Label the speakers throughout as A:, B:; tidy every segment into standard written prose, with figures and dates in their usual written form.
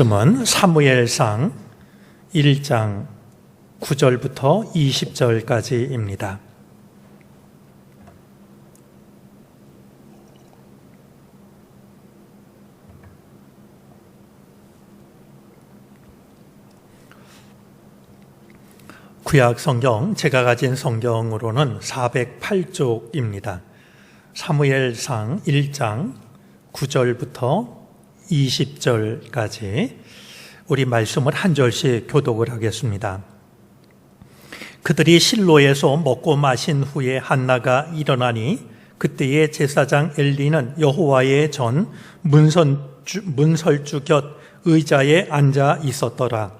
A: 말씀은 사무엘상 1장 9절부터 20절까지입니다. 구약 성경, 제가 가진 성경으로는 408쪽입니다. 사무엘상 1장 9절부터 20절까지 우리 말씀을 한 절씩 교독을 하겠습니다. 그들이 실로에서 먹고 마신 후에 한나가 일어나니 그때의 제사장 엘리는 여호와의 전 문설주 곁 의자에 앉아 있었더라.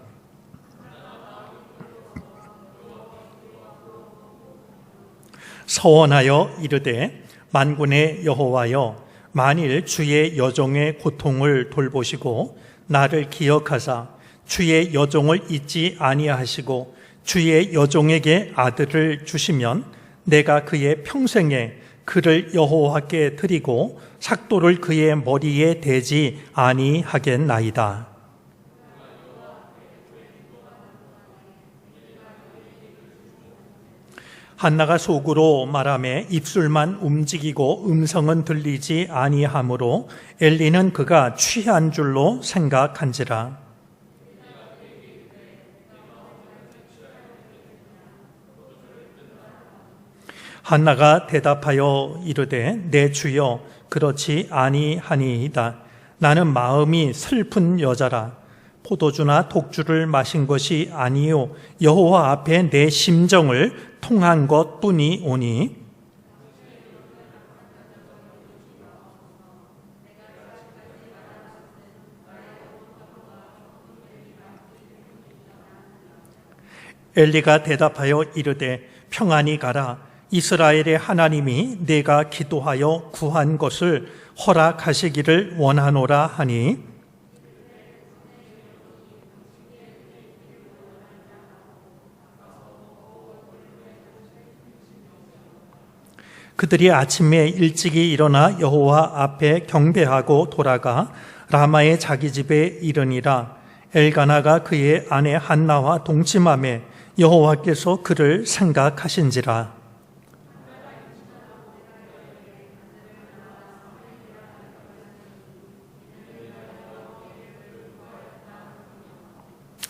A: 서원하여 이르되 만군의 여호와여, 만일 주의 여종의 고통을 돌보시고 나를 기억하사 주의 여종을 잊지 아니하시고 주의 여종에게 아들을 주시면 내가 그의 평생에 그를 여호와께 드리고 삭도를 그의 머리에 대지 아니하겠나이다. 한나가 속으로 말하매 입술만 움직이고 음성은 들리지 아니하므로 엘리는 그가 취한 줄로 생각한지라. 한나가 대답하여 이르되 내 주여, 그렇지 아니하니이다. 나는 마음이 슬픈 여자라. 포도주나 독주를 마신 것이 아니요 여호와 앞에 내 심정을 통한 것뿐이오니 엘리가 대답하여 이르되 평안히 가라. 이스라엘의 하나님이 내가 기도하여 구한 것을 허락하시기를 원하노라 하니 그들이 아침에 일찍이 일어나 여호와 앞에 경배하고 돌아가 라마의 자기 집에 이르니라. 엘가나가 그의 아내 한나와 동침하매 여호와께서 그를 생각하신지라.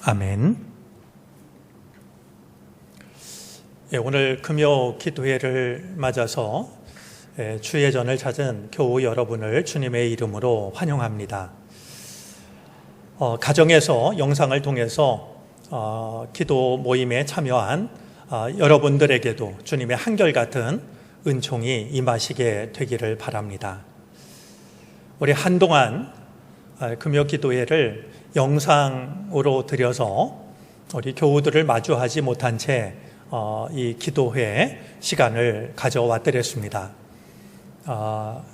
A: 아멘. 오늘 금요 기도회를 맞아서 주의 전을 찾은 교우 여러분을 주님의 이름으로 환영합니다. 가정에서 영상을 통해서 기도 모임에 참여한 여러분들에게도 주님의 한결같은 은총이 임하시게 되기를 바랍니다. 우리 한동안 금요 기도회를 영상으로 드려서 우리 교우들을 마주하지 못한 채 이 기도회 시간을 가져왔더랬습니다.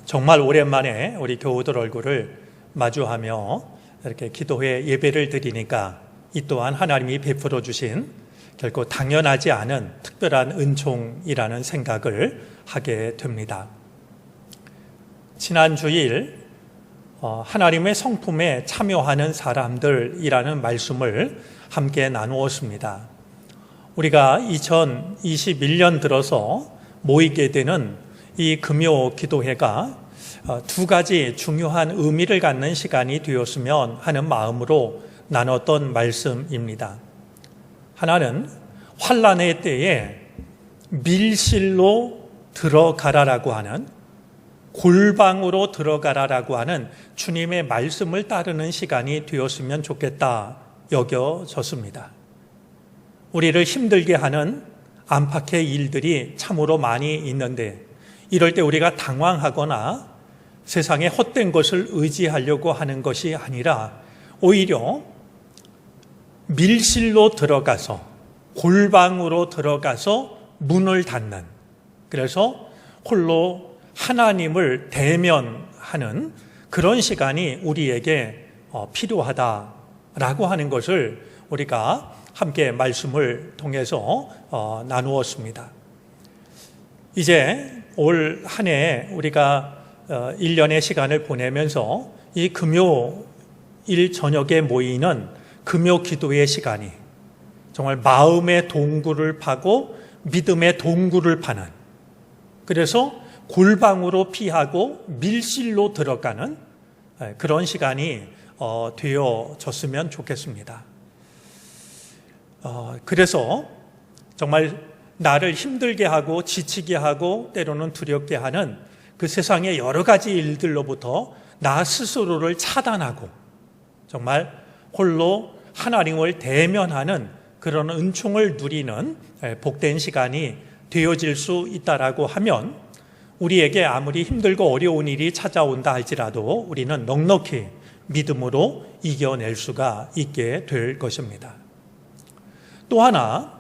A: 정말 오랜만에 우리 교우들 얼굴을 마주하며 이렇게 기도회 예배를 드리니까 이 또한 하나님이 베풀어 주신 결코 당연하지 않은 특별한 은총이라는 생각을 하게 됩니다. 지난 주일 하나님의 성품에 참여하는 사람들이라는 말씀을 함께 나누었습니다. 우리가 2021년 들어서 모이게 되는 이 금요 기도회가 두 가지 중요한 의미를 갖는 시간이 되었으면 하는 마음으로 나눴던 말씀입니다. 하나는 환난의 때에 밀실로 들어가라라고 하는, 골방으로 들어가라라고 하는 주님의 말씀을 따르는 시간이 되었으면 좋겠다 여겨졌습니다. 우리를 힘들게 하는 안팎의 일들이 참으로 많이 있는데 이럴 때 우리가 당황하거나 세상에 헛된 것을 의지하려고 하는 것이 아니라 오히려 밀실로 들어가서, 골방으로 들어가서 문을 닫는, 그래서 홀로 하나님을 대면하는 그런 시간이 우리에게 필요하다라고 하는 것을 우리가 함께 말씀을 통해서 나누었습니다. 이제 올 한 해 우리가 1년의 시간을 보내면서 이 금요 일 저녁에 모이는 금요 기도의 시간이 정말 마음의 동굴을 파고 믿음의 동굴을 파는, 그래서 골방으로 피하고 밀실로 들어가는 그런 시간이 되어졌으면 좋겠습니다. 그래서 정말 나를 힘들게 하고 지치게 하고 때로는 두렵게 하는 그 세상의 여러 가지 일들로부터 나 스스로를 차단하고 정말 홀로 하나님을 대면하는 그런 은총을 누리는 복된 시간이 되어질 수 있다라고 하면, 우리에게 아무리 힘들고 어려운 일이 찾아온다 할지라도 우리는 넉넉히 믿음으로 이겨낼 수가 있게 될 것입니다. 또 하나,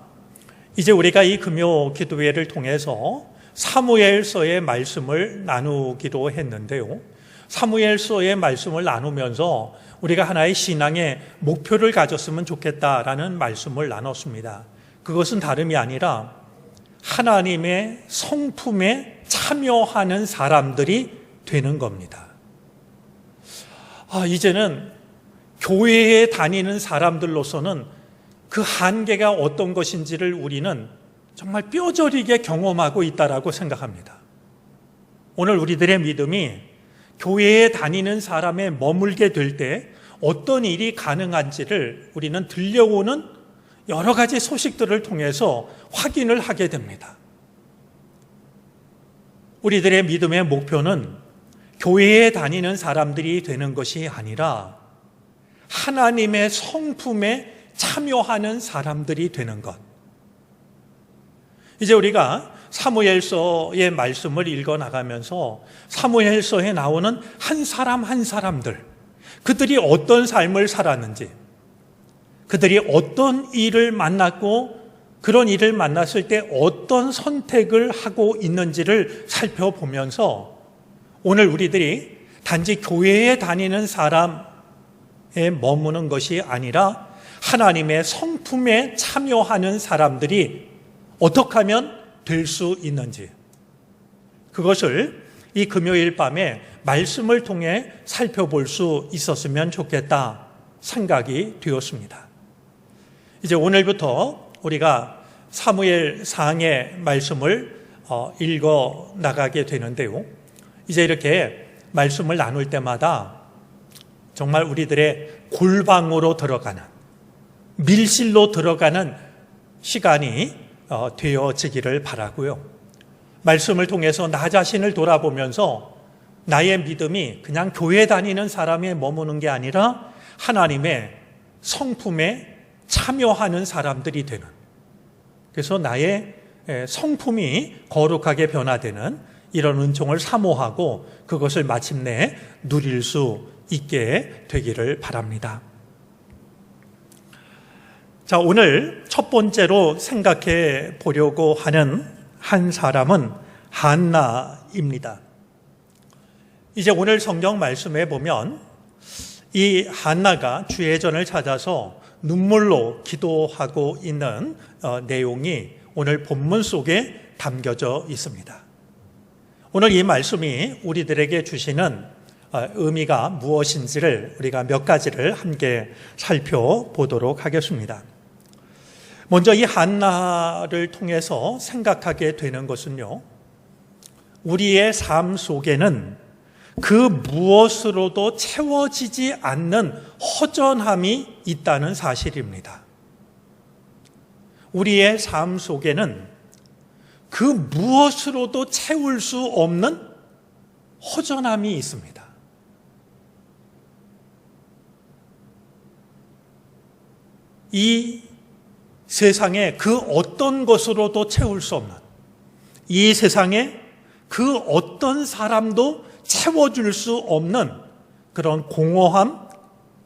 A: 이제 우리가 이 금요 기도회를 통해서 사무엘서의 말씀을 나누기로 했는데요. 사무엘서의 말씀을 나누면서 우리가 하나의 신앙의 목표를 가졌으면 좋겠다라는 말씀을 나눴습니다. 그것은 다름이 아니라 하나님의 성품에 참여하는 사람들이 되는 겁니다. 이제는 교회에 다니는 사람들로서는 그 한계가 어떤 것인지를 우리는 정말 뼈저리게 경험하고 있다라고 생각합니다. 오늘 우리들의 믿음이 교회에 다니는 사람에 머물게 될 때 어떤 일이 가능한지를 우리는 들려오는 여러 가지 소식들을 통해서 확인을 하게 됩니다. 우리들의 믿음의 목표는 교회에 다니는 사람들이 되는 것이 아니라 하나님의 성품에 참여하는 사람들이 되는 것. 이제 우리가 사무엘서의 말씀을 읽어 나가면서 사무엘서에 나오는 한 사람 한 사람들, 그들이 어떤 삶을 살았는지, 그들이 어떤 일을 만났고 그런 일을 만났을 때 어떤 선택을 하고 있는지를 살펴보면서 오늘 우리들이 단지 교회에 다니는 사람에 머무는 것이 아니라 하나님의 성품에 참여하는 사람들이 어떻게 하면 될 수 있는지, 그것을 이 금요일 밤에 말씀을 통해 살펴볼 수 있었으면 좋겠다 생각이 되었습니다. 이제 오늘부터 우리가 사무엘상의 말씀을 읽어 나가게 되는데요. 이제 이렇게 말씀을 나눌 때마다 정말 우리들의 골방으로 들어가는, 밀실로 들어가는 시간이 되어지기를 바라고요. 말씀을 통해서 나 자신을 돌아보면서 나의 믿음이 그냥 교회 다니는 사람에 머무는 게 아니라 하나님의 성품에 참여하는 사람들이 되는, 그래서 나의 성품이 거룩하게 변화되는 이런 은총을 사모하고 그것을 마침내 누릴 수 있게 되기를 바랍니다. 자, 오늘 첫 번째로 생각해 보려고 하는 한 사람은 한나입니다. 이제 오늘 성경 말씀에 보면 이 한나가 주의 전을 찾아서 눈물로 기도하고 있는 내용이 오늘 본문 속에 담겨져 있습니다. 오늘 이 말씀이 우리들에게 주시는 의미가 무엇인지를 우리가 몇 가지를 함께 살펴보도록 하겠습니다. 먼저 이 한나를 통해서 생각하게 되는 것은요, 우리의 삶 속에는 그 무엇으로도 채워지지 않는 허전함이 있다는 사실입니다. 우리의 삶 속에는 그 무엇으로도 채울 수 없는 허전함이 있습니다. 이 세상에 그 어떤 것으로도 채울 수 없는, 이 세상에 그 어떤 사람도 채워줄 수 없는 그런 공허함,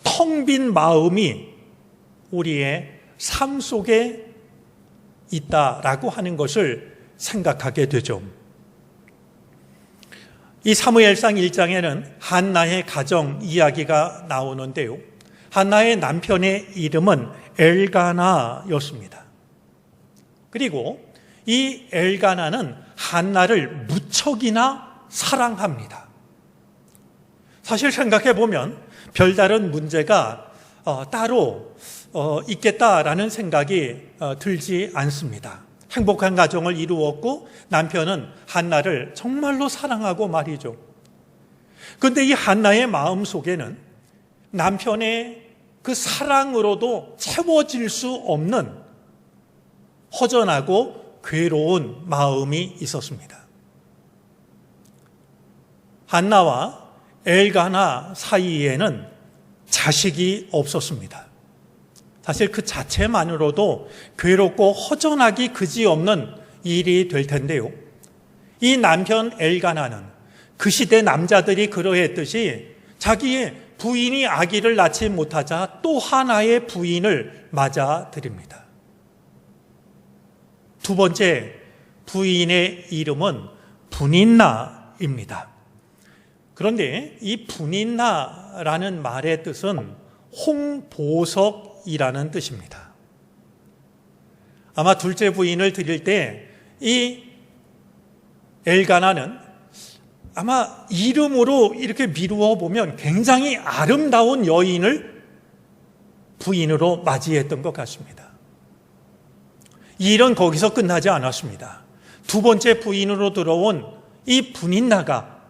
A: 텅 빈 마음이 우리의 삶 속에 있다라고 하는 것을 생각하게 되죠. 이 사무엘상 1장에는 한나의 가정 이야기가 나오는데요. 한나의 남편의 이름은 엘가나였습니다. 그리고 이 엘가나는 한나를 무척이나 사랑합니다. 사실 생각해 보면 별다른 문제가 따로 있겠다라는 생각이 들지 않습니다. 행복한 가정을 이루었고 남편은 한나를 정말로 사랑하고 말이죠. 그런데 이 한나의 마음 속에는 남편의 그 사랑으로도 채워질 수 없는 허전하고 괴로운 마음이 있었습니다. 한나와 엘가나 사이에는 자식이 없었습니다. 사실 그 자체만으로도 괴롭고 허전하기 그지없는 일이 될 텐데요. 이 남편 엘가나는 그 시대 남자들이 그러했듯이 자기의 부인이 아기를 낳지 못하자 또 하나의 부인을 맞아들입니다. 두 번째 부인의 이름은 분인나입니다. 그런데 이 분인나라는 말의 뜻은 홍보석이라는 뜻입니다. 아마 둘째 부인을 드릴 때 이 엘가나는 아마 이름으로 이렇게 미루어 보면 굉장히 아름다운 여인을 부인으로 맞이했던 것 같습니다. 이 일은 거기서 끝나지 않았습니다. 두 번째 부인으로 들어온 이 분인나가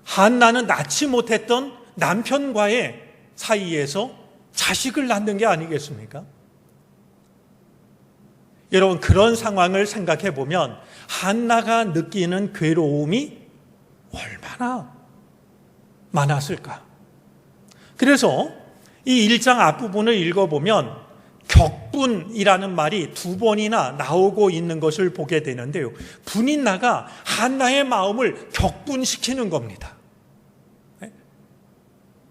A: 한나는 낳지 못했던 남편과의 사이에서 자식을 낳는 게 아니겠습니까? 여러분, 그런 상황을 생각해 보면 한나가 느끼는 괴로움이 얼마나 많았을까? 그래서 이 1장 앞부분을 읽어보면 격분이라는 말이 두 번이나 나오고 있는 것을 보게 되는데요. 분인나가 한나의 마음을 격분시키는 겁니다.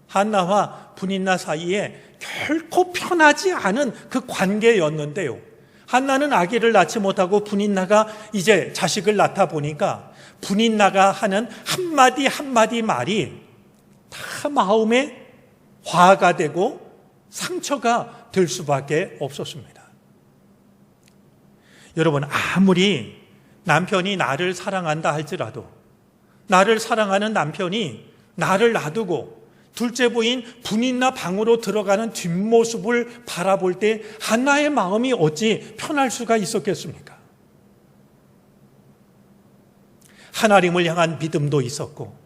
A: 한나와 분인나 사이에 결코 편하지 않은 그 관계였는데요. 한나는 아기를 낳지 못하고 분인나가 이제 자식을 낳다 보니까 분인나가 하는 한마디 한마디 말이 다 마음에 화가 되고 상처가 될 수밖에 없었습니다. 여러분, 아무리 남편이 나를 사랑한다 할지라도 나를 사랑하는 남편이 나를 놔두고 둘째 부인 분인나 방으로 들어가는 뒷모습을 바라볼 때 한나의 마음이 어찌 편할 수가 있었겠습니까? 하나님을 향한 믿음도 있었고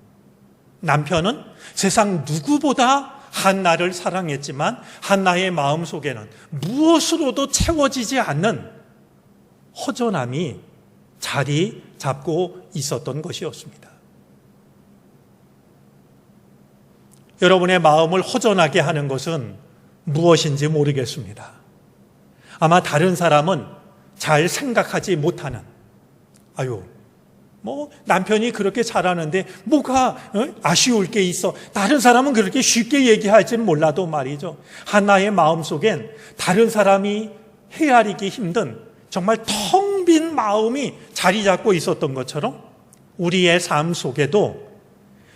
A: 남편은 세상 누구보다 한나를 사랑했지만 한나의 마음 속에는 무엇으로도 채워지지 않는 허전함이 자리 잡고 있었던 것이었습니다. 여러분의 마음을 허전하게 하는 것은 무엇인지 모르겠습니다. 아마 다른 사람은 잘 생각하지 못하는, 남편이 그렇게 잘하는데 뭐가 아쉬울 게 있어. 다른 사람은 그렇게 쉽게 얘기할지는 몰라도 말이죠. 한나의 마음속엔 다른 사람이 헤아리기 힘든 정말 텅 빈 마음이 자리 잡고 있었던 것처럼 우리의 삶 속에도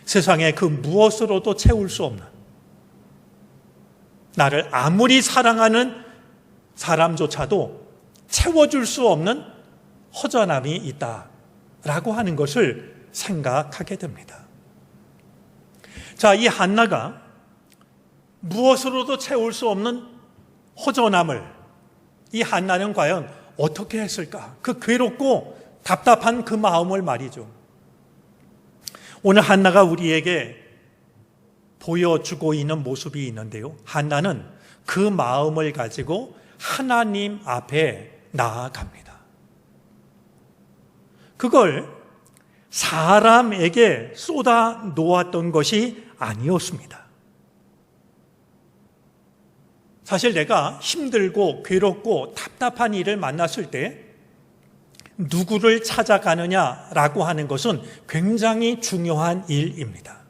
A: 세상에 그 무엇으로도 채울 수 없는, 나를 아무리 사랑하는 사람조차도 채워줄 수 없는 허전함이 있다라고 하는 것을 생각하게 됩니다. 자, 이 한나가 무엇으로도 채울 수 없는 허전함을 이 한나는 과연 어떻게 했을까? 그 괴롭고 답답한 그 마음을 말이죠. 오늘 한나가 우리에게 보여주고 있는 모습이 있는데요. 한나는 그 마음을 가지고 하나님 앞에 나아갑니다. 그걸 사람에게 쏟아 놓았던 것이 아니었습니다. 사실 내가 힘들고 괴롭고 답답한 일을 만났을 때 누구를 찾아가느냐라고 하는 것은 굉장히 중요한 일입니다.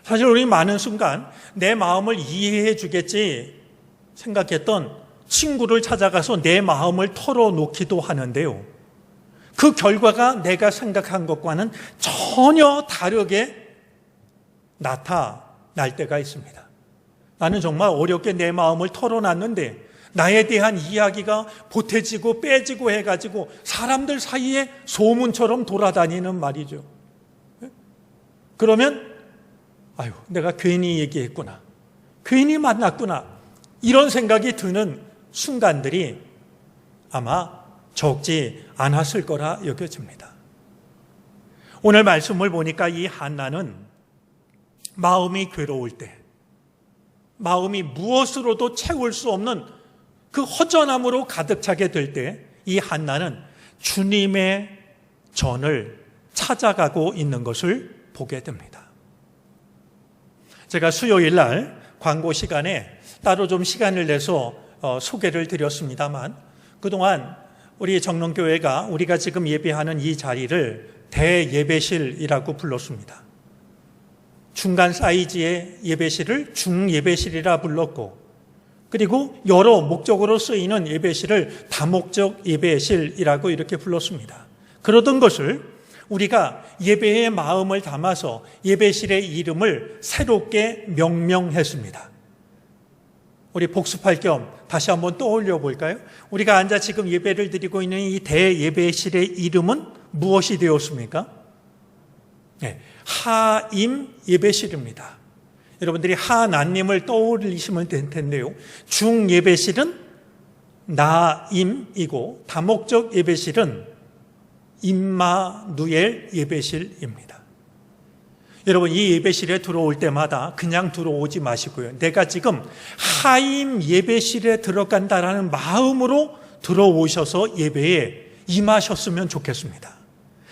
A: 사실 우리 많은 순간 내 마음을 이해해 주겠지 생각했던 친구를 찾아가서 내 마음을 털어놓기도 하는데요. 그 결과가 내가 생각한 것과는 전혀 다르게 나타날 때가 있습니다. 나는 정말 어렵게 내 마음을 털어놨는데 나에 대한 이야기가 보태지고 빼지고 해가지고 사람들 사이에 소문처럼 돌아다니는 말이죠. 그러면 아유, 내가 괜히 얘기했구나. 괜히 만났구나. 이런 생각이 드는 순간들이 아마 적지 않았을 거라 여겨집니다. 오늘 말씀을 보니까 이 한나는 마음이 괴로울 때, 마음이 무엇으로도 채울 수 없는 그 허전함으로 가득 차게 될 때 이 한나는 주님의 전을 찾아가고 있는 것을 보게 됩니다. 제가 수요일 날 광고 시간에 따로 좀 시간을 내서 소개를 드렸습니다만 그동안 우리 정론교회가 우리가 지금 예배하는 이 자리를 대예배실이라고 불렀습니다. 중간 사이즈의 예배실을 중예배실이라 불렀고 그리고 여러 목적으로 쓰이는 예배실을 다목적 예배실이라고 이렇게 불렀습니다. 그러던 것을 우리가 예배의 마음을 담아서 예배실의 이름을 새롭게 명명했습니다. 우리 복습할 겸 다시 한번 떠올려 볼까요? 우리가 앉아 지금 예배를 드리고 있는 이 대예배실의 이름은 무엇이 되었습니까? 네, 하임 예배실입니다. 여러분들이 하나님을 떠올리시면 될 텐데요. 중예배실은 나임이고 다목적 예배실은 임마누엘 예배실입니다. 여러분 이 예배실에 들어올 때마다 그냥 들어오지 마시고요. 내가 지금 하임 예배실에 들어간다라는 마음으로 들어오셔서 예배에 임하셨으면 좋겠습니다.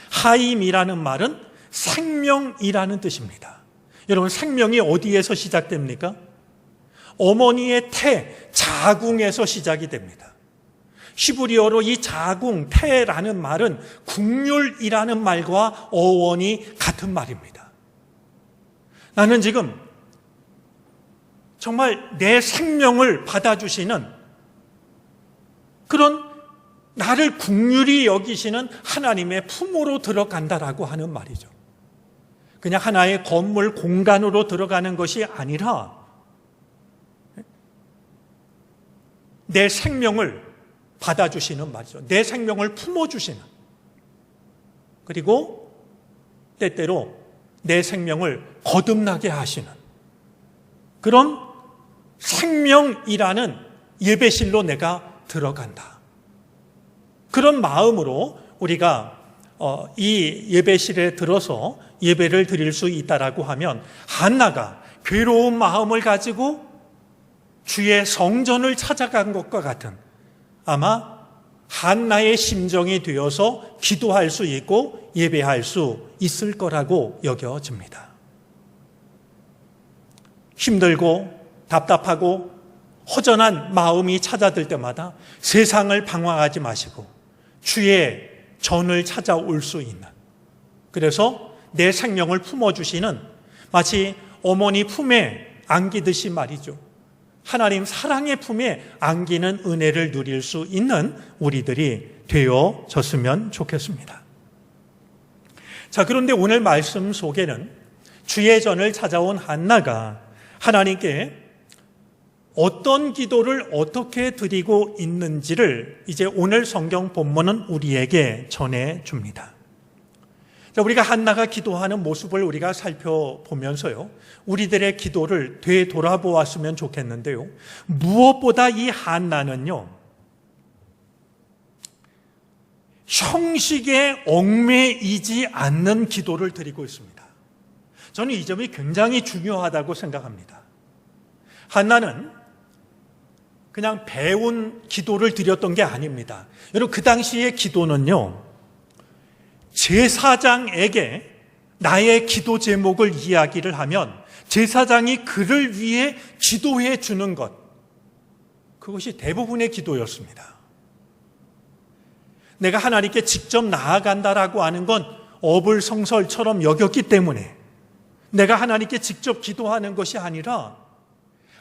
A: 하임이라는 말은 생명이라는 뜻입니다. 여러분 생명이 어디에서 시작됩니까? 어머니의 태, 자궁에서 시작이 됩니다. 히브리어로 이 자궁, 태라는 말은 국률이라는 말과 어원이 같은 말입니다. 나는 지금 정말 내 생명을 받아주시는 그런 나를 국률이 여기시는 하나님의 품으로 들어간다라고 하는 말이죠. 그냥 하나의 건물 공간으로 들어가는 것이 아니라 내 생명을 받아주시는 말이죠. 내 생명을 품어주시는, 그리고 때때로 내 생명을 거듭나게 하시는 그런 생명이라는 예배실로 내가 들어간다. 그런 마음으로 우리가 이 예배실에 들어서 예배를 드릴 수 있다라고 하면 한나가 괴로운 마음을 가지고 주의 성전을 찾아간 것과 같은 아마 한나의 심정이 되어서 기도할 수 있고 예배할 수 있을 거라고 여겨집니다. 힘들고 답답하고 허전한 마음이 찾아들 때마다 세상을 방황하지 마시고 주의 전을 찾아올 수 있는, 그래서 내 생명을 품어주시는 마치 어머니 품에 안기듯이 말이죠. 하나님 사랑의 품에 안기는 은혜를 누릴 수 있는 우리들이 되어졌으면 좋겠습니다. 자, 그런데 오늘 말씀 속에는 주의 전을 찾아온 한나가 하나님께 어떤 기도를 어떻게 드리고 있는지를 이제 오늘 성경 본문은 우리에게 전해줍니다. 자, 우리가 한나가 기도하는 모습을 우리가 살펴보면서요, 우리들의 기도를 되돌아보았으면 좋겠는데요, 무엇보다 이 한나는요, 형식에 얽매이지 않는 기도를 드리고 있습니다. 저는 이 점이 굉장히 중요하다고 생각합니다. 한나는 그냥 배운 기도를 드렸던 게 아닙니다. 여러분, 그 당시의 기도는요, 제사장에게 나의 기도 제목을 이야기를 하면 제사장이 그를 위해 기도해 주는 것, 그것이 대부분의 기도였습니다. 내가 하나님께 직접 나아간다라고 하는 건 어불성설처럼 여겼기 때문에 내가 하나님께 직접 기도하는 것이 아니라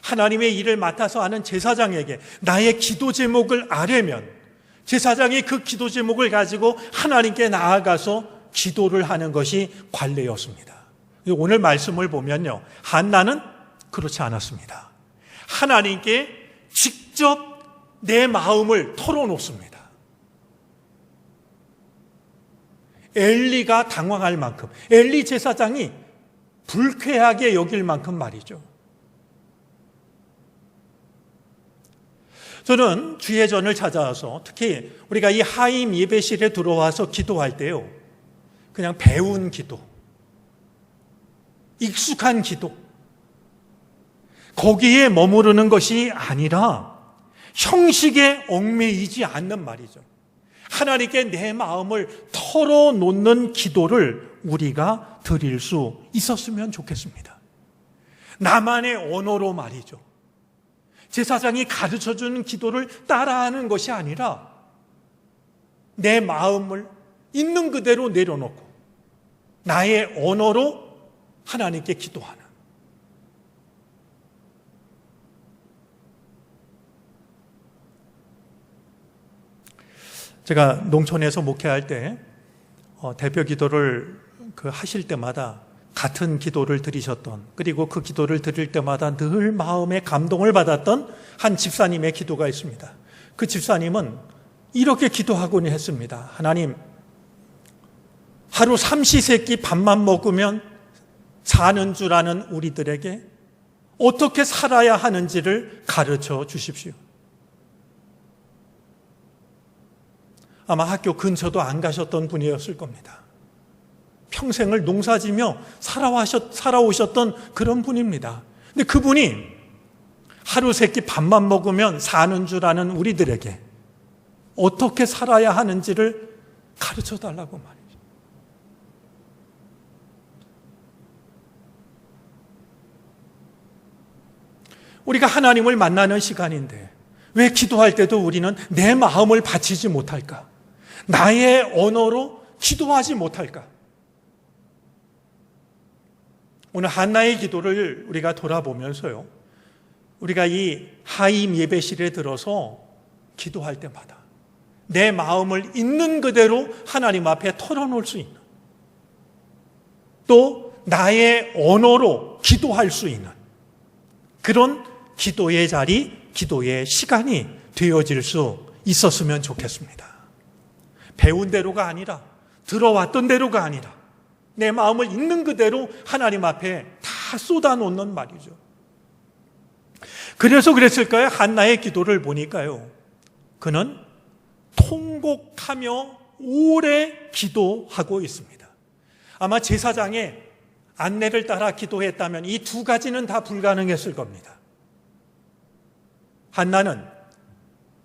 A: 하나님의 일을 맡아서 하는 제사장에게 나의 기도 제목을 아뢰면 제사장이 그 기도 제목을 가지고 하나님께 나아가서 기도를 하는 것이 관례였습니다. 오늘 말씀을 보면요, 한나는 그렇지 않았습니다. 하나님께 직접 내 마음을 털어놓습니다. 엘리가 당황할 만큼, 엘리 제사장이 불쾌하게 여길 만큼 말이죠. 저는 주의 전을 찾아와서 특히 우리가 이 하임 예배실에 들어와서 기도할 때요, 그냥 배운 기도, 익숙한 기도, 거기에 머무르는 것이 아니라 형식에 얽매이지 않는 말이죠. 하나님께 내 마음을 털어놓는 기도를 우리가 드릴 수 있었으면 좋겠습니다. 나만의 언어로 말이죠. 제사장이 가르쳐주는 기도를 따라하는 것이 아니라 내 마음을 있는 그대로 내려놓고 나의 언어로 하나님께 기도하는, 제가 농촌에서 목회할 때 대표 기도를 하실 때마다 같은 기도를 드리셨던, 그리고 그 기도를 드릴 때마다 늘 마음에 감동을 받았던 한 집사님의 기도가 있습니다. 그 집사님은 이렇게 기도하곤 했습니다. 하나님, 하루 삼시세끼 밥만 먹으면 사는 줄 아는 우리들에게 어떻게 살아야 하는지를 가르쳐 주십시오. 아마 학교 근처도 안 가셨던 분이었을 겁니다. 평생을 농사지며 살아오셨던 그런 분입니다. 근데 그분이 하루 세끼 밥만 먹으면 사는 줄 아는 우리들에게 어떻게 살아야 하는지를 가르쳐 달라고 말이죠. 우리가 하나님을 만나는 시간인데 왜 기도할 때도 우리는 내 마음을 바치지 못할까? 나의 언어로 기도하지 못할까? 오늘 한나의 기도를 우리가 돌아보면서요, 우리가 이 하임 예배실에 들어서 기도할 때마다 내 마음을 있는 그대로 하나님 앞에 털어놓을 수 있는, 또 나의 언어로 기도할 수 있는 그런 기도의 자리, 기도의 시간이 되어질 수 있었으면 좋겠습니다. 배운 대로가 아니라, 들어왔던 대로가 아니라 내 마음을 있는 그대로 하나님 앞에 다 쏟아놓는 말이죠. 그래서 그랬을까요? 한나의 기도를 보니까요, 그는 통곡하며 오래 기도하고 있습니다. 아마 제사장의 안내를 따라 기도했다면 이 두 가지는 다 불가능했을 겁니다. 한나는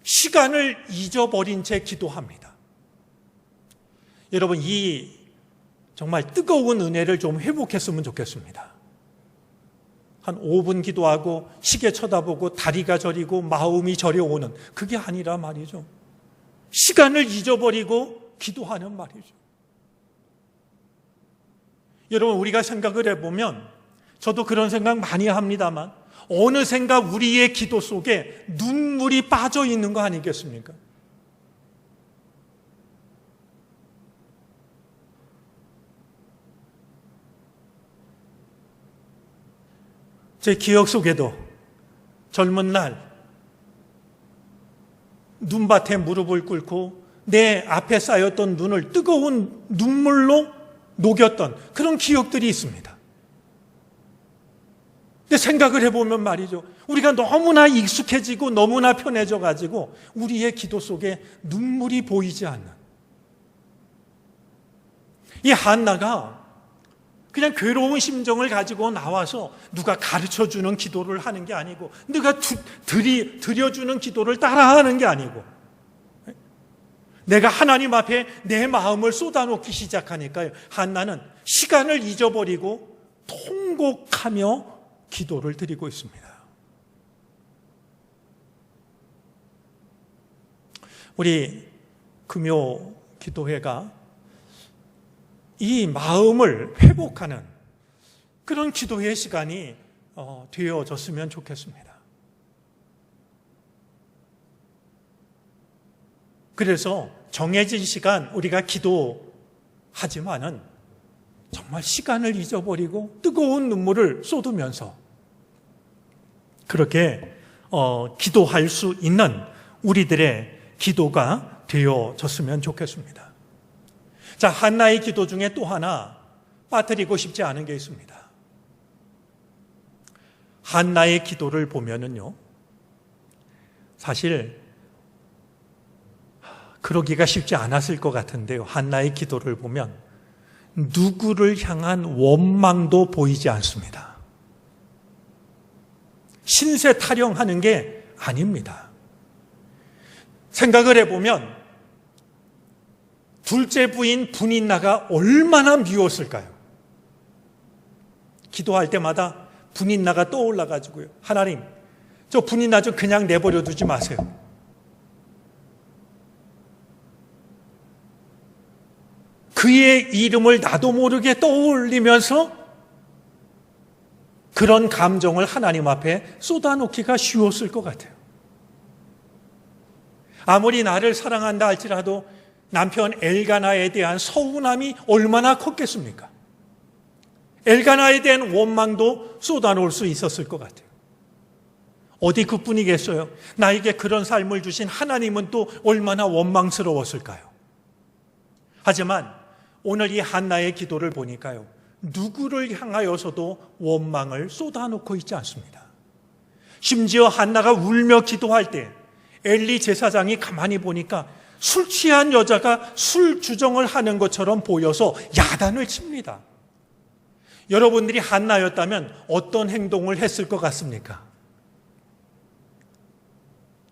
A: 시간을 잊어버린 채 기도합니다. 여러분, 이 정말 뜨거운 은혜를 좀 회복했으면 좋겠습니다. 한 5분 기도하고 시계 쳐다보고 다리가 저리고 마음이 저려오는, 그게 아니라 말이죠. 시간을 잊어버리고 기도하는 말이죠. 여러분, 우리가 생각을 해보면, 저도 그런 생각 많이 합니다만, 어느샌가 우리의 기도 속에 눈물이 빠져 있는 거 아니겠습니까? 제 기억 속에도 젊은 날 눈밭에 무릎을 꿇고 내 앞에 쌓였던 눈을 뜨거운 눈물로 녹였던 그런 기억들이 있습니다. 근데 생각을 해보면 말이죠, 우리가 너무나 익숙해지고 너무나 편해져 가지고 우리의 기도 속에 눈물이 보이지 않는, 이 한나가 그냥 괴로운 심정을 가지고 나와서 누가 가르쳐주는 기도를 하는 게 아니고, 누가 드려주는 기도를 따라하는 게 아니고, 내가 하나님 앞에 내 마음을 쏟아놓기 시작하니까요, 한나는 시간을 잊어버리고 통곡하며 기도를 드리고 있습니다. 우리 금요 기도회가 이 마음을 회복하는 그런 기도의 시간이 되어졌으면 좋겠습니다. 그래서 정해진 시간 우리가 기도하지만은 정말 시간을 잊어버리고 뜨거운 눈물을 쏟으면서 그렇게 기도할 수 있는 우리들의 기도가 되어졌으면 좋겠습니다. 자, 한나의 기도 중에 또 하나 빠뜨리고 싶지 않은 게 있습니다. 한나의 기도를 보면은요, 사실 그러기가 쉽지 않았을 것 같은데요. 한나의 기도를 보면 누구를 향한 원망도 보이지 않습니다. 신세 타령하는 게 아닙니다. 생각을 해보면 둘째 부인 분인나가 얼마나 미웠을까요? 기도할 때마다 분인나가 떠올라가지고요, 하나님, 저 분인나 좀 그냥 내버려 두지 마세요. 그의 이름을 나도 모르게 떠올리면서 그런 감정을 하나님 앞에 쏟아놓기가 쉬웠을 것 같아요. 아무리 나를 사랑한다 할지라도 남편 엘가나에 대한 서운함이 얼마나 컸겠습니까? 엘가나에 대한 원망도 쏟아놓을 수 있었을 것 같아요. 어디 그뿐이겠어요? 나에게 그런 삶을 주신 하나님은 또 얼마나 원망스러웠을까요? 하지만 오늘 이 한나의 기도를 보니까요, 누구를 향하여서도 원망을 쏟아놓고 있지 않습니다. 심지어 한나가 울며 기도할 때 엘리 제사장이 가만히 보니까 술 취한 여자가 술 주정을 하는 것처럼 보여서 야단을 칩니다. 여러분들이 한나였다면 어떤 행동을 했을 것 같습니까?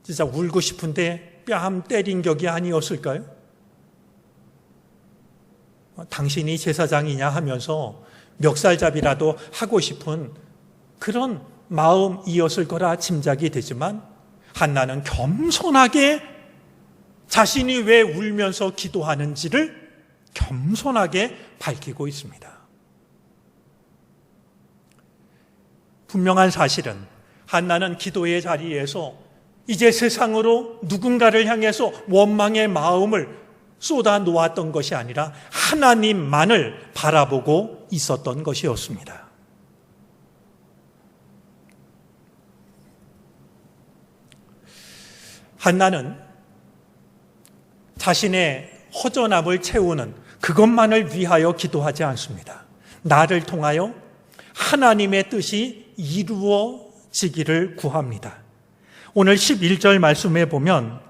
A: 진짜 울고 싶은데 뺨 때린 격이 아니었을까요? 당신이 제사장이냐 하면서 멱살잡이라도 하고 싶은 그런 마음이었을 거라 짐작이 되지만, 한나는 겸손하게 자신이 왜 울면서 기도하는지를 겸손하게 밝히고 있습니다. 분명한 사실은 한나는 기도의 자리에서 이제 세상으로 누군가를 향해서 원망의 마음을 쏟아 놓았던 것이 아니라 하나님만을 바라보고 있었던 것이었습니다. 한나는 자신의 허전함을 채우는 그것만을 위하여 기도하지 않습니다. 나를 통하여 하나님의 뜻이 이루어지기를 구합니다. 오늘 11절 말씀에 보면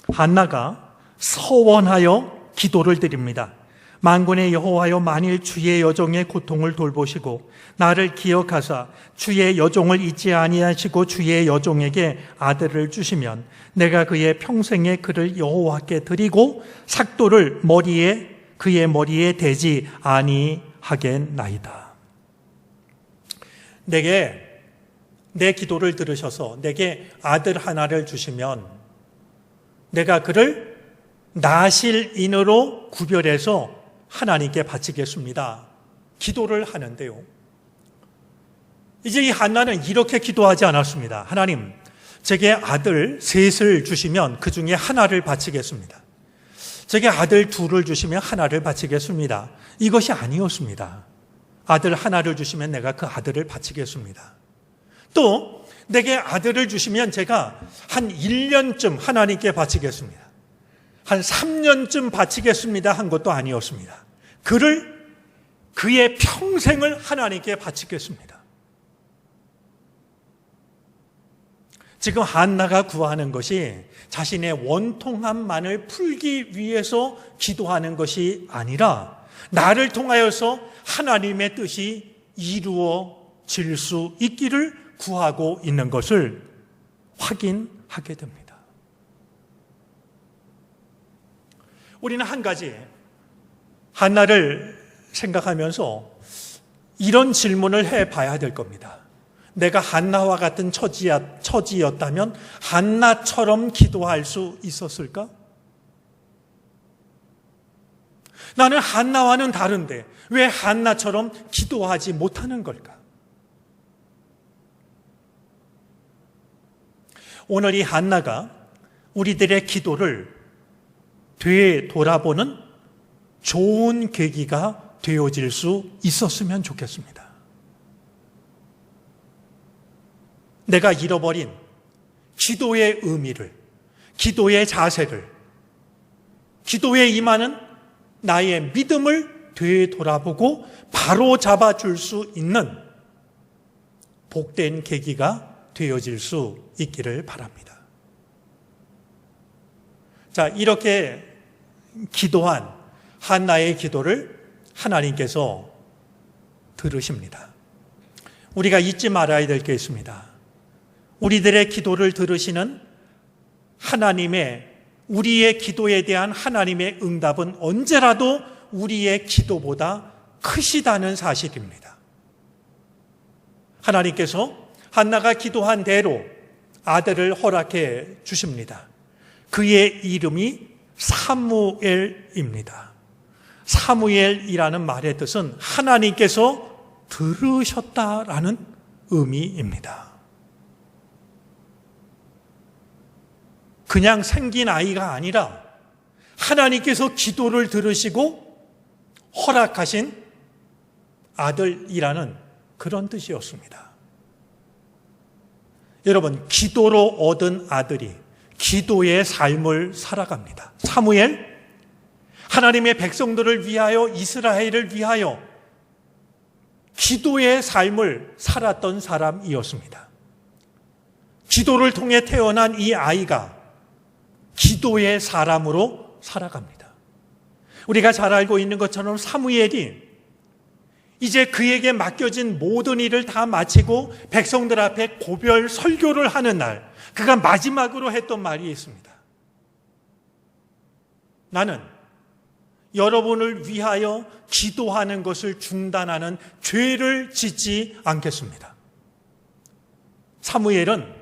A: 한나가 서원하여 기도를 드립니다. 만군의 여호와여, 만일 주의 여종의 고통을 돌보시고 나를 기억하사 주의 여종을 잊지 아니하시고 주의 여종에게 아들을 주시면 내가 그의 평생에 그를 여호와께 드리고 삭도를 그의 머리에 대지 아니하겠나이다. 내게 내 기도를 들으셔서 내게 아들 하나를 주시면 내가 그를 나실인으로 구별해서 하나님께 바치겠습니다. 기도를 하는데요, 이제 이 한나는 이렇게 기도하지 않았습니다. 하나님, 제게 아들 셋을 주시면 그 중에 하나를 바치겠습니다. 제게 아들 둘을 주시면 하나를 바치겠습니다. 이것이 아니었습니다. 아들 하나를 주시면 내가 그 아들을 바치겠습니다. 또 내게 아들을 주시면 제가 한 1년쯤 하나님께 바치겠습니다. 한 3년쯤 바치겠습니다 한 것도 아니었습니다. 그의 평생을 하나님께 바치겠습니다. 지금 한나가 구하는 것이 자신의 원통함만을 풀기 위해서 기도하는 것이 아니라 나를 통하여서 하나님의 뜻이 이루어질 수 있기를 구하고 있는 것을 확인하게 됩니다. 우리는 한 가지 한나를 생각하면서 이런 질문을 해봐야 될 겁니다. 내가 한나와 같은 처지였다면 한나처럼 기도할 수 있었을까? 나는 한나와는 다른데 왜 한나처럼 기도하지 못하는 걸까? 오늘 이 한나가 우리들의 기도를 되돌아보는 좋은 계기가 되어질 수 있었으면 좋겠습니다. 내가 잃어버린 기도의 의미를, 기도의 자세를, 기도에 임하는 나의 믿음을 되돌아보고 바로 잡아줄 수 있는 복된 계기가 되어질 수 있기를 바랍니다. 자, 이렇게 기도한 한나의 기도를 하나님께서 들으십니다. 우리가 잊지 말아야 될 게 있습니다. 우리들의 기도를 들으시는 우리의 기도에 대한 하나님의 응답은 언제라도 우리의 기도보다 크시다는 사실입니다. 하나님께서 한나가 기도한 대로 아들을 허락해 주십니다. 그의 이름이 사무엘입니다. 사무엘이라는 말의 뜻은 하나님께서 들으셨다라는 의미입니다. 그냥 생긴 아이가 아니라 하나님께서 기도를 들으시고 허락하신 아들이라는 그런 뜻이었습니다. 여러분, 기도로 얻은 아들이 기도의 삶을 살아갑니다. 사무엘, 하나님의 백성들을 위하여, 이스라엘을 위하여 기도의 삶을 살았던 사람이었습니다. 기도를 통해 태어난 이 아이가 기도의 사람으로 살아갑니다. 우리가 잘 알고 있는 것처럼 사무엘이 이제 그에게 맡겨진 모든 일을 다 마치고 백성들 앞에 고별 설교를 하는 날, 그가 마지막으로 했던 말이 있습니다. 나는 여러분을 위하여 기도하는 것을 중단하는 죄를 짓지 않겠습니다. 사무엘은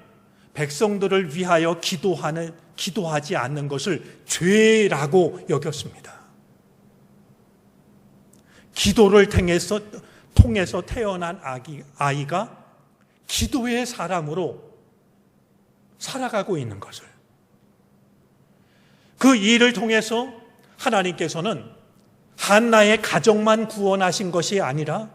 A: 백성들을 위하여 기도하지 않는 것을 죄라고 여겼습니다. 기도를 통해서 태어난 아이가 기도의 사람으로 살아가고 있는 것을, 그 일을 통해서 하나님께서는 한나의 가정만 구원하신 것이 아니라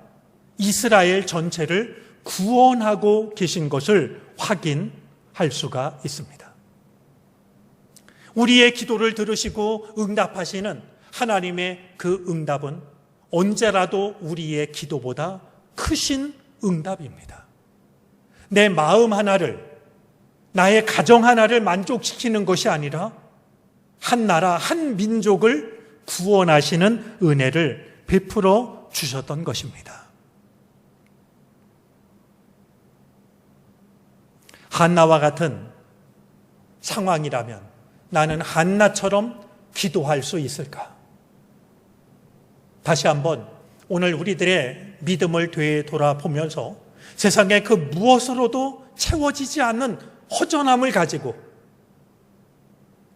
A: 이스라엘 전체를 구원하고 계신 것을 확인할 수가 있습니다. 우리의 기도를 들으시고 응답하시는 하나님의 그 응답은 언제라도 우리의 기도보다 크신 응답입니다. 내 마음 하나를, 나의 가정 하나를 만족시키는 것이 아니라 한 나라, 한 민족을 구원하시는 은혜를 베풀어 주셨던 것입니다. 한나와 같은 상황이라면 나는 한나처럼 기도할 수 있을까? 다시 한번 오늘 우리들의 믿음을 되돌아보면서 세상의 그 무엇으로도 채워지지 않는 허전함을 가지고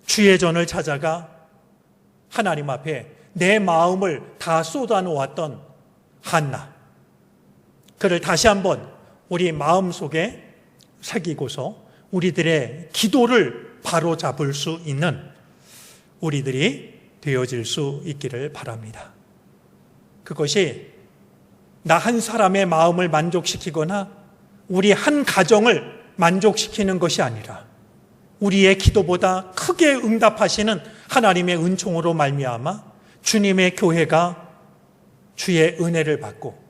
A: 주의 전을 찾아가 하나님 앞에 내 마음을 다 쏟아놓았던 한나, 그를 다시 한번 우리 마음속에 새기고서 우리들의 기도를 바로잡을 수 있는 우리들이 되어질 수 있기를 바랍니다. 그것이 나 한 사람의 마음을 만족시키거나 우리 한 가정을 만족시키는 것이 아니라 우리의 기도보다 크게 응답하시는 하나님의 은총으로 말미암아 주님의 교회가 주의 은혜를 받고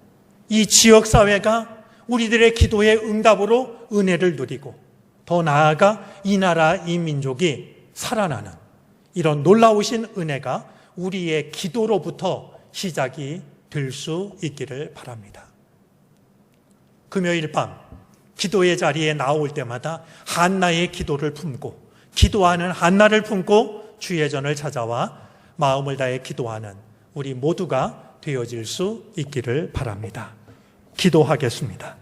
A: 이 지역사회가 우리들의 기도의 응답으로 은혜를 누리고 더 나아가 이 나라, 이 민족이 살아나는 이런 놀라우신 은혜가 우리의 기도로부터 시작이 될 수 있기를 바랍니다. 금요일 밤 기도의 자리에 나올 때마다 한나의 기도를 품고, 기도하는 한나를 품고 주의 전을 찾아와 마음을 다해 기도하는 우리 모두가 되어질 수 있기를 바랍니다. 기도하겠습니다.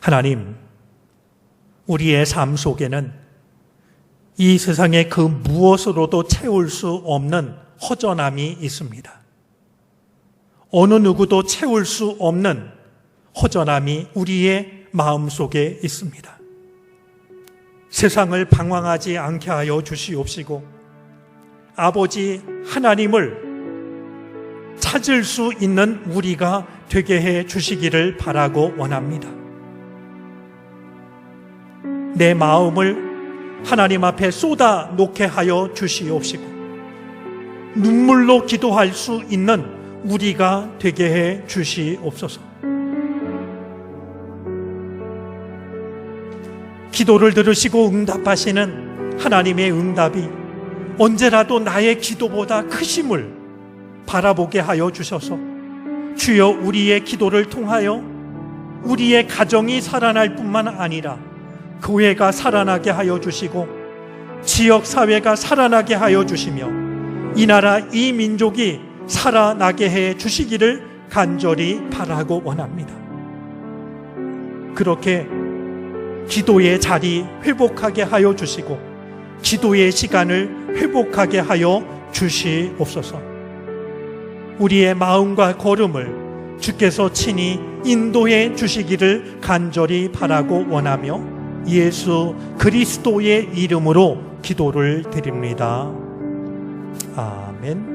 A: 하나님, 우리의 삶 속에는 이 세상의 그 무엇으로도 채울 수 없는 허전함이 있습니다. 어느 누구도 채울 수 없는 허전함이 우리의 마음속에 있습니다. 세상을 방황하지 않게 하여 주시옵시고 아버지 하나님을 찾을 수 있는 우리가 되게 해 주시기를 바라고 원합니다. 내 마음을 하나님 앞에 쏟아 놓게 하여 주시옵시고 눈물로 기도할 수 있는 우리가 되게 해 주시옵소서. 기도를 들으시고 응답하시는 하나님의 응답이 언제라도 나의 기도보다 크심을 바라보게 하여 주셔서 주여 우리의 기도를 통하여 우리의 가정이 살아날 뿐만 아니라 교회가 살아나게 하여 주시고 지역사회가 살아나게 하여 주시며 이 나라 이 민족이 살아나게 해 주시기를 간절히 바라고 원합니다. 그렇게 기도의 자리 회복하게 하여 주시고 기도의 시간을 회복하게 하여 주시옵소서. 우리의 마음과 걸음을 주께서 친히 인도해 주시기를 간절히 바라고 원하며 예수 그리스도의 이름으로 기도를 드립니다. 아멘.